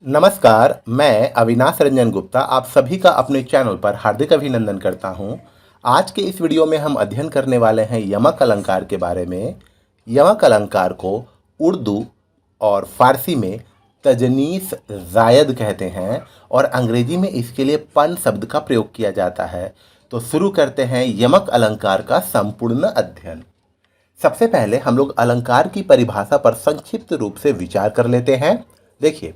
नमस्कार, मैं अविनाश रंजन गुप्ता आप सभी का अपने चैनल पर हार्दिक अभिनंदन करता हूं। आज के इस वीडियो में हम अध्ययन करने वाले हैं यमक अलंकार के बारे में। यमक अलंकार को उर्दू और फारसी में तजनीस ज़ायद कहते हैं और अंग्रेजी में इसके लिए पन शब्द का प्रयोग किया जाता है। तो शुरू करते हैं यमक अलंकार का संपूर्ण अध्ययन। सबसे पहले हम लोग अलंकार की परिभाषा पर संक्षिप्त रूप से विचार कर लेते हैं। देखिए,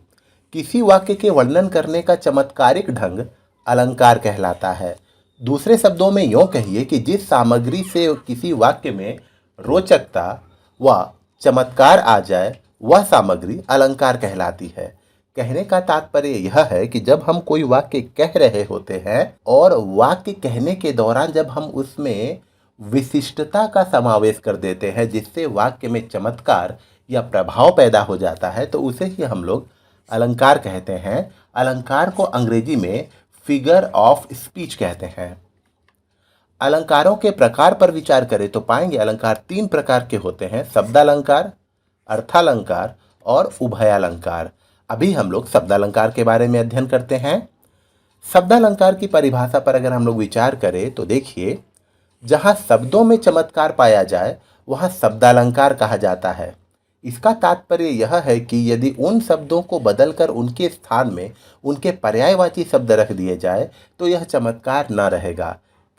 किसी वाक्य के वर्णन करने का चमत्कारिक ढंग अलंकार कहलाता है। दूसरे शब्दों में यूँ कहिए कि जिस सामग्री से किसी वाक्य में रोचकता व चमत्कार आ जाए वह सामग्री अलंकार कहलाती है। कहने का तात्पर्य यह है कि जब हम कोई वाक्य कह रहे होते हैं और वाक्य कहने के दौरान जब हम उसमें विशिष्टता का समावेश कर देते हैं जिससे वाक्य में चमत्कार या प्रभाव पैदा हो जाता है तो उसे ही हम लोग अलंकार कहते हैं। अलंकार को अंग्रेजी में फिगर ऑफ स्पीच कहते हैं। अलंकारों के प्रकार पर विचार करें तो पाएंगे अलंकार तीन प्रकार के होते हैं: शब्दालंकार, अर्थालंकार और उभयालंकार। अभी हम लोग शब्दालंकार के बारे में अध्ययन करते हैं। शब्दालंकार की परिभाषा पर अगर हम लोग विचार करें तो देखिए, जहाँ शब्दों में चमत्कार पाया जाए वहाँ शब्दालंकार कहा जाता है। इसका तात्पर्य यह है कि यदि उन शब्दों को बदलकर उनके स्थान में उनके पर्यायवाची शब्द रख दिए जाए तो यह चमत्कार न रहेगा।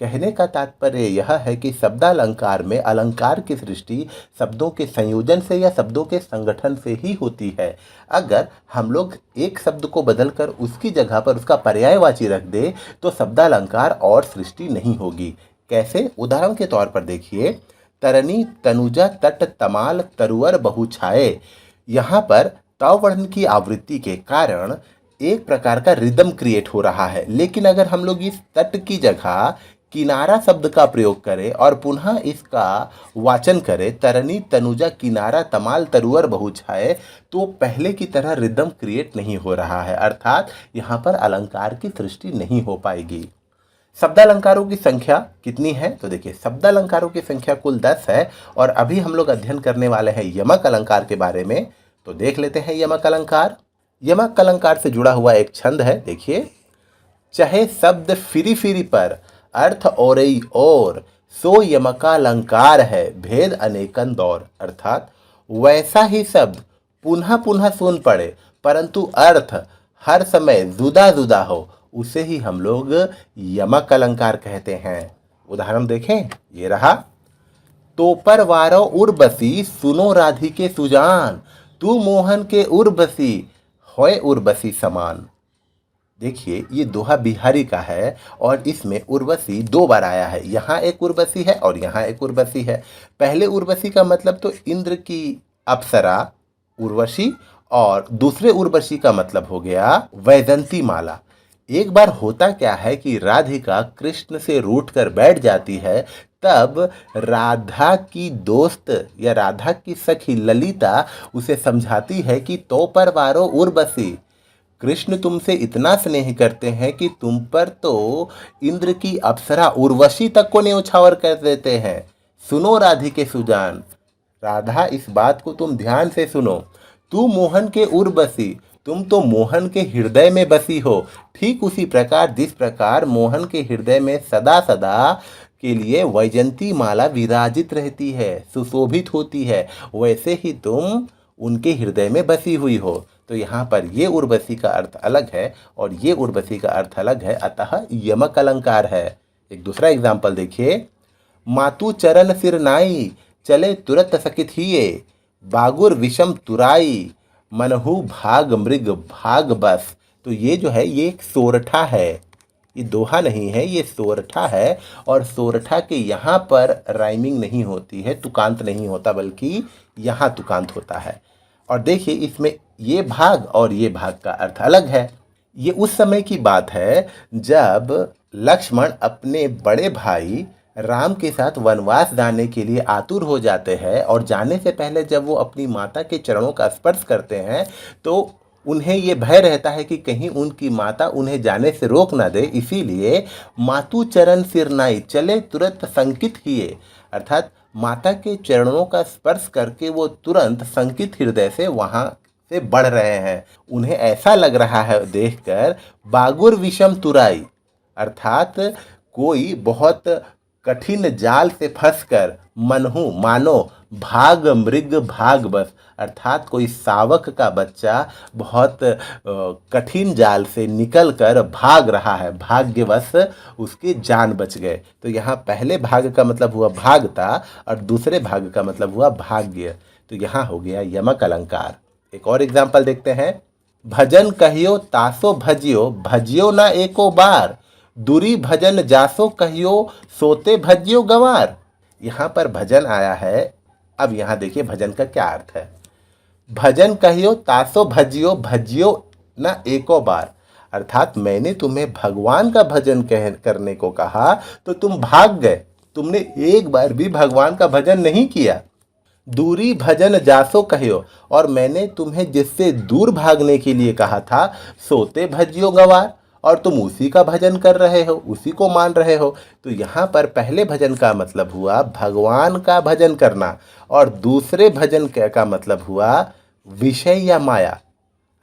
कहने का तात्पर्य यह है कि शब्दालंकार में अलंकार की सृष्टि शब्दों के संयोजन से या शब्दों के संगठन से ही होती है। अगर हम लोग एक शब्द को बदलकर उसकी जगह पर उसका पर्यायवाची रख दे तो शब्दालंकार और सृष्टि नहीं होगी। कैसे? उदाहरण के तौर पर देखिए, तरनी तनुजा तट तमाल तरुअर बहु छाए। यहाँ पर ताव वर्ण की आवृत्ति के कारण एक प्रकार का रिदम क्रिएट हो रहा है, लेकिन अगर हम लोग इस तट की जगह किनारा शब्द का प्रयोग करें और पुनः इसका वाचन करें, तरनी तनुजा किनारा तमाल तरुअर बहु छाए, तो पहले की तरह रिदम क्रिएट नहीं हो रहा है, अर्थात यहाँ पर अलंकार की सृष्टि नहीं हो पाएगी। शब्दालंकारों की संख्या कितनी है? तो देखिए, शब्दालंकारों की संख्या कुल 10 है और अभी हम लोग अध्ययन करने वाले हैं यमक अलंकार के बारे में। तो देख लेते हैं यमक अलंकार। यमक अलंकार से जुड़ा हुआ एक छंद है, देखिए, चाहे शब्द फिरी फिरी पर अर्थ औरई और सो यमकालंकार है भेद अनेकन दौर। अर्थात वैसा ही शब्द पुनः पुनः सुन पड़े परंतु अर्थ हर समय जुदा जुदा हो, उसे ही हम लोग यमक अलंकार कहते हैं। उदाहरण देखें, ये रहा, तो पर वारो उर्बसी सुनो राधिके सुजान, तू मोहन के उर्बसी होए उर्बसी समान। देखिए, ये दोहा बिहारी का है और इसमें उर्वशी दो बार आया है। यहाँ एक उर्वशी है और यहाँ एक उर्वशी है। पहले उर्वशी का मतलब तो इंद्र की अप्सरा उर्वशी और दूसरे उर्वशी का मतलब हो गया वैजंती माला। एक बार होता क्या है कि राधिका कृष्ण से रूठ कर बैठ जाती है, तब राधा की दोस्त या राधा की सखी ललिता उसे समझाती है कि तो पर वारो उर्वशी, कृष्ण तुमसे इतना स्नेह करते हैं कि तुम पर तो इंद्र की अप्सरा उर्वशी तक को न्यौछावर कर देते हैं। सुनो राधिके सुजान, राधा इस बात को तुम ध्यान से सुनो, तू मोहन के उर्वशी, तुम तो मोहन के हृदय में बसी हो। ठीक उसी प्रकार जिस प्रकार मोहन के हृदय में सदा सदा के लिए वैजंती माला विराजित रहती है, सुशोभित होती है, वैसे ही तुम उनके हृदय में बसी हुई हो। तो यहाँ पर ये उर्वशी का अर्थ अलग है और ये उर्वशी का अर्थ अलग है, अतः यमक अलंकार है। एक दूसरा एग्जाम्पल देखिए, मातु चरण सिर नाई चले तुरत सकित हिये, बागुर विषम तुराई मनहु भाग मृग भाग बस। तो ये जो है ये एक सोरठा है, ये दोहा नहीं है, ये सोरठा है और सोरठा के यहाँ पर राइमिंग नहीं होती है, तुकांत नहीं होता, बल्कि यहाँ तुकांत होता है। और देखिए, इसमें ये भाग और ये भाग का अर्थ अलग है। ये उस समय की बात है जब लक्ष्मण अपने बड़े भाई राम के साथ वनवास जाने के लिए आतुर हो जाते हैं और जाने से पहले जब वो अपनी माता के चरणों का स्पर्श करते हैं तो उन्हें ये भय रहता है कि कहीं उनकी माता उन्हें जाने से रोक ना दे, इसीलिए मातु चरण सिरनाई चले तुरंत संकित हिए, अर्थात माता के चरणों का स्पर्श करके वो तुरंत संकित हृदय से वहाँ से बढ़ रहे हैं। उन्हें ऐसा लग रहा है देखकर बागुर विषम तुराई, अर्थात कोई बहुत कठिन जाल से फंसकर मनहु मानो भाग मृग भाग बस, अर्थात कोई शावक का बच्चा बहुत कठिन जाल से निकलकर भाग रहा है, भाग्यवश उसकी जान बच गए। तो यहाँ पहले भाग का मतलब हुआ भागता और दूसरे भाग का मतलब हुआ भाग्य। तो यहाँ हो गया यमक अलंकार। एक और एग्जाम्पल देखते हैं। भजन कहियो तासो भजियो, भजियो ना एको बार, दूरी भजन जासो कहियो, सोते भजियो गंवार। यहाँ पर भजन आया है। अब यहाँ देखिए भजन का क्या अर्थ है। भजन कहियो तासो भजियो, भजियो ना एको बार, अर्थात मैंने तुम्हें भगवान का भजन करने को कहा तो तुम भाग गए, तुमने एक बार भी भगवान का भजन नहीं किया। दूरी भजन जासो कहियो, और मैंने तुम्हें जिससे दूर भागने के लिए कहा था सोते भजियो गंवार, और तुम उसी का भजन कर रहे हो, उसी को मान रहे हो। तो यहाँ पर पहले भजन का मतलब हुआ भगवान का भजन करना और दूसरे भजन का मतलब हुआ विषय या माया,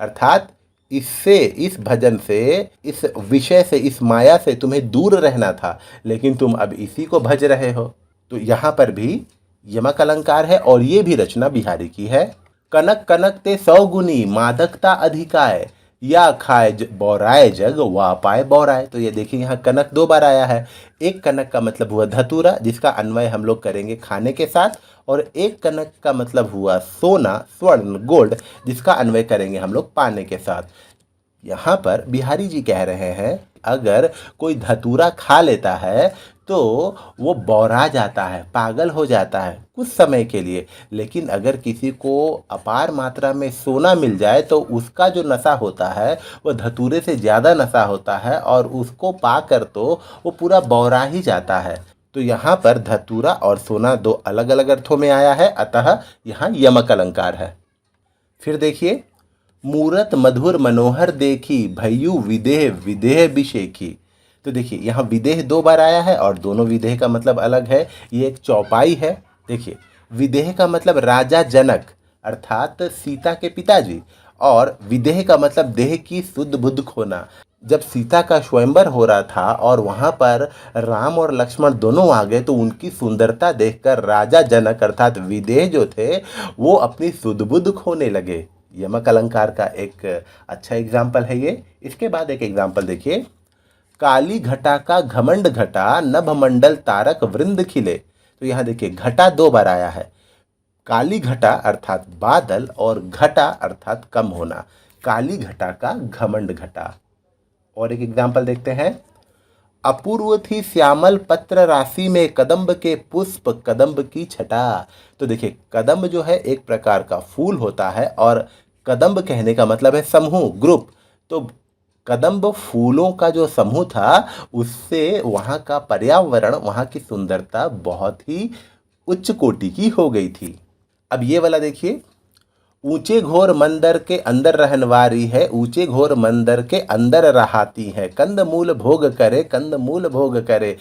अर्थात इससे, इस भजन से, इस विषय से, इस माया से तुम्हें दूर रहना था, लेकिन तुम अब इसी को भज रहे हो। तो यहाँ पर भी यमक अलंकार है और ये भी रचना बिहारी की है। कनक कनक ते 100 गुनी, मादकता अधिकाय, या खाए बौराए जग वा पाए बौराए। तो ये देखिए यहाँ कनक 2 बार आया है। एक कनक का मतलब हुआ धतूरा, जिसका अन्वय हम लोग करेंगे खाने के साथ, और एक कनक का मतलब हुआ सोना, स्वर्ण, गोल्ड, जिसका अन्वय करेंगे हम लोग पाने के साथ। यहाँ पर बिहारी जी कह रहे हैं अगर कोई धतूरा खा लेता है तो वो बौरा जाता है, पागल हो जाता है कुछ समय के लिए, लेकिन अगर किसी को अपार मात्रा में सोना मिल जाए तो उसका जो नशा होता है वो धतूरे से ज़्यादा नशा होता है और उसको पाकर तो वो पूरा बौरा ही जाता है। तो यहाँ पर धतूरा और सोना 2 अलग अलग अर्थों में आया है, अतः यहाँ यमक अलंकार है। फिर देखिए, मूरत मधुर मनोहर देखी, भय्यू विदेह विदेह बिशेखी। तो देखिए यहाँ विदेह 2 बार आया है और दोनों विदेह का मतलब अलग है। ये एक चौपाई है। देखिए विदेह का मतलब राजा जनक अर्थात सीता के पिताजी, और विदेह का मतलब देह की शुद्ध बुद्ध खोना। जब सीता का स्वयंवर हो रहा था और वहाँ पर राम और लक्ष्मण दोनों आ गए तो उनकी सुंदरता देखकर राजा जनक अर्थात विदेह जो थे वो अपनी शुद्ध बुद्ध खोने लगे। यमक अलंकार का एक अच्छा एग्जाम्पल है ये। इसके बाद एक एग्जाम्पल देखिए, काली घटा का घमंड घटा, नभ मंडल तारक वृंद खिले। तो यहाँ देखिए घटा 2 बार आया है। काली घटा अर्थात बादल और घटा अर्थात कम होना, काली घटा का घमंड घटा। और एक एग्जाम्पल देखते हैं, अपूर्व थी श्यामल पत्र राशि में, कदम्ब के पुष्प कदम्ब की छटा। तो देखिए कदम्ब जो है एक प्रकार का फूल होता है और कदम्ब कहने का मतलब है समूह, ग्रुप। तो कदम्ब फूलों का जो समूह था उससे वहाँ का पर्यावरण, वहाँ की सुंदरता बहुत ही उच्च कोटि की हो गई थी। अब ये वाला देखिए, ऊंचे घोर मंदिर के अंदर रहनवारी है, ऊंचे घोर मंदिर के अंदर रहाती है, कंद मूल भोग करे, कंद मूल भोग करे,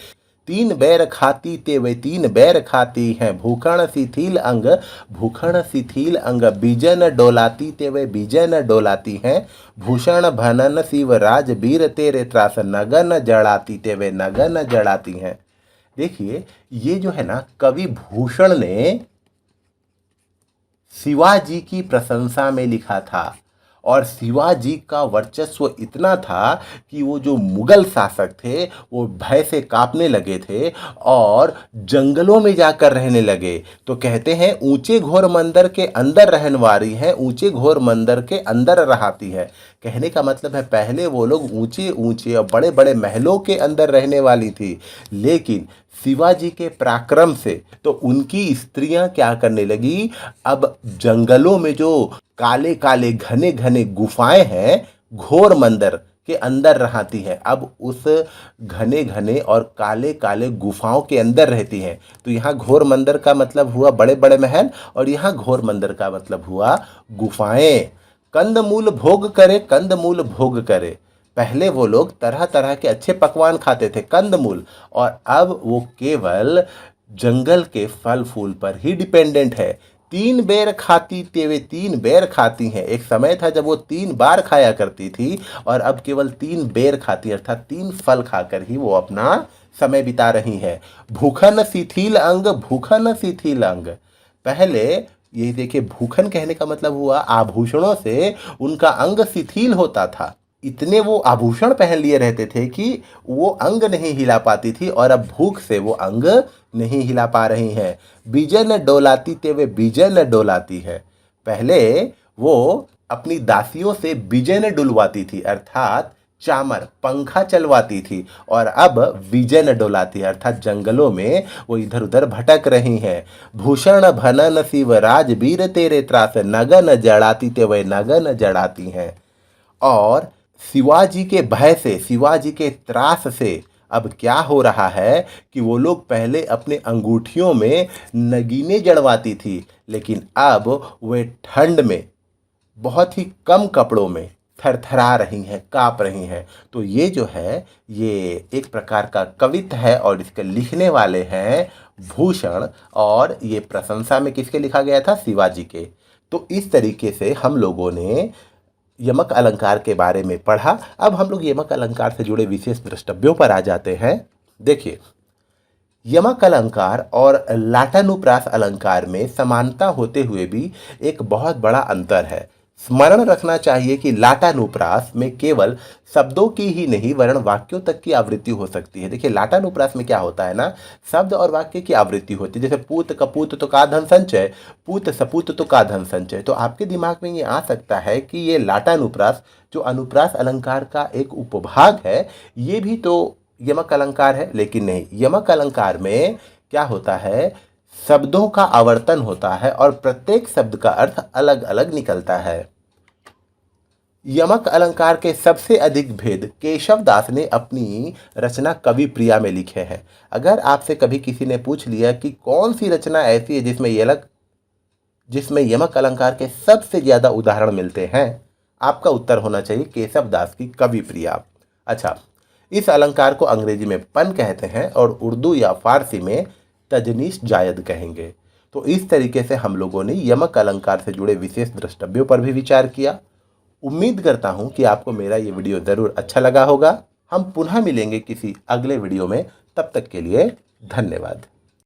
3 बैर खाती ते वे 3 बैर खाती हैं, भूखण शिथिल अंग, भूखण शिथिल अंग, बीजन डोलाती ते वे बीजन डोलाती हैं, भूषण भनन शिवराज वीर तेरे त्रास, नगन जड़ाती ते वे नगन जड़ाती हैं। देखिए ये जो है ना, कवि भूषण ने शिवाजी की प्रशंसा में लिखा था और शिवाजी का वर्चस्व इतना था कि वो जो मुगल शासक थे वो भय से कांपने लगे थे और जंगलों में जाकर रहने लगे। तो कहते हैं ऊंचे घोर मंदिर के अंदर रहनवारी है, ऊंचे घोर मंदिर के अंदर रहाती है। कहने का मतलब है पहले वो लोग ऊंचे ऊंचे और बड़े बड़े महलों के अंदर रहने वाली थी, लेकिन शिवाजी के पराक्रम से तो उनकी स्त्रियां क्या करने लगी, अब जंगलों में जो काले काले घने घने गुफाएं हैं, घोर मंदिर के अंदर रहती है, अब उस घने घने और काले काले गुफाओं के अंदर रहती हैं। तो यहाँ घोर मंदिर का मतलब हुआ बड़े बड़े महल और यहाँ घोर मंदिर का मतलब हुआ गुफाएं। कंदमूल भोग करे, कंदमूल भोग करे। पहले वो लोग तरह तरह के अच्छे पकवान खाते थे, कंदमूल, और अब वो केवल जंगल के फल फूल पर ही डिपेंडेंट है। तीन बेर खाती तेवे तीन बेर खाती हैं। एक समय था जब वो 3 बार खाया करती थी और अब केवल 3 बेर खाती, अर्थात 3 फल खाकर ही वो अपना समय बिता रही हैं। भूखन शिथिल अंग, भूखन शिथिल अंग। पहले ये देखिए, भूखन कहने का मतलब हुआ आभूषणों से उनका अंग शिथिल होता था। इतने वो आभूषण पहन लिए रहते थे कि वो अंग नहीं हिला पाती थी और अब भूख से वो अंग नहीं हिला पा रही हैं। बीजन डोलाती ते वे बीजन डोलाती है। पहले वो अपनी दासियों से बीजन डुलवाती थी, अर्थात चामर पंखा चलवाती थी, और अब विजन डोलाती है, अर्थात जंगलों में वो इधर उधर भटक रही हैं। भूषण भनन शिव राजवीर तेरे त्रास, नगन जड़ाती ते वे नगन जड़ाती हैं। और शिवाजी के भय से, शिवाजी के त्रास से अब क्या हो रहा है कि वो लोग पहले अपने अंगूठियों में नगीने जड़वाती थी, लेकिन अब वे ठंड में बहुत ही कम कपड़ों में थरथरा रही हैं, काँप रही हैं। तो ये जो है, ये एक प्रकार का कवित्त है और इसके लिखने वाले हैं भूषण, और ये प्रशंसा में किसके लिखा गया था? शिवाजी के। तो इस तरीके से हम लोगों ने यमक अलंकार के बारे में पढ़ा। अब हम लोग यमक अलंकार से जुड़े विशेष द्रष्टव्यों पर आ जाते हैं। देखिए, यमक अलंकार और लाटानुप्रास अलंकार में समानता होते हुए भी एक बहुत बड़ा अंतर है। स्मरण रखना चाहिए कि लाटानुप्रास में केवल शब्दों की ही नहीं वरन वाक्यों तक की आवृत्ति हो सकती है। देखिए, लाटानुप्रास में क्या होता है ना, शब्द और वाक्य की आवृत्ति होती है। जैसे पूत कपूत तो का धन संचय, पूत सपूत तो का धन संचय। तो आपके दिमाग में ये आ सकता है कि ये लाटानुप्रास जो अनुप्रास अलंकार का एक उपभाग है, ये भी तो यमक अलंकार है। लेकिन नहीं, यमक अलंकार में क्या होता है, शब्दों का आवर्तन होता है और प्रत्येक शब्द का अर्थ अलग अलग निकलता है। यमक अलंकार के सबसे अधिक भेद केशव दास ने अपनी रचना कवि प्रिया में लिखे हैं। अगर आपसे कभी किसी ने पूछ लिया कि कौन सी रचना ऐसी है जिसमें यमक अलंकार के सबसे ज्यादा उदाहरण मिलते हैं, आपका उत्तर होना चाहिए केशव दास की कवि प्रिया। अच्छा, इस अलंकार को अंग्रेजी में पन कहते हैं और उर्दू या फारसी में तजनीस जायद कहेंगे। तो इस तरीके से हम लोगों ने यमक अलंकार से जुड़े विशेष द्रष्टव्यों पर भी विचार किया। उम्मीद करता हूं कि आपको मेरा ये वीडियो ज़रूर अच्छा लगा होगा। हम पुनः मिलेंगे किसी अगले वीडियो में, तब तक के लिए धन्यवाद।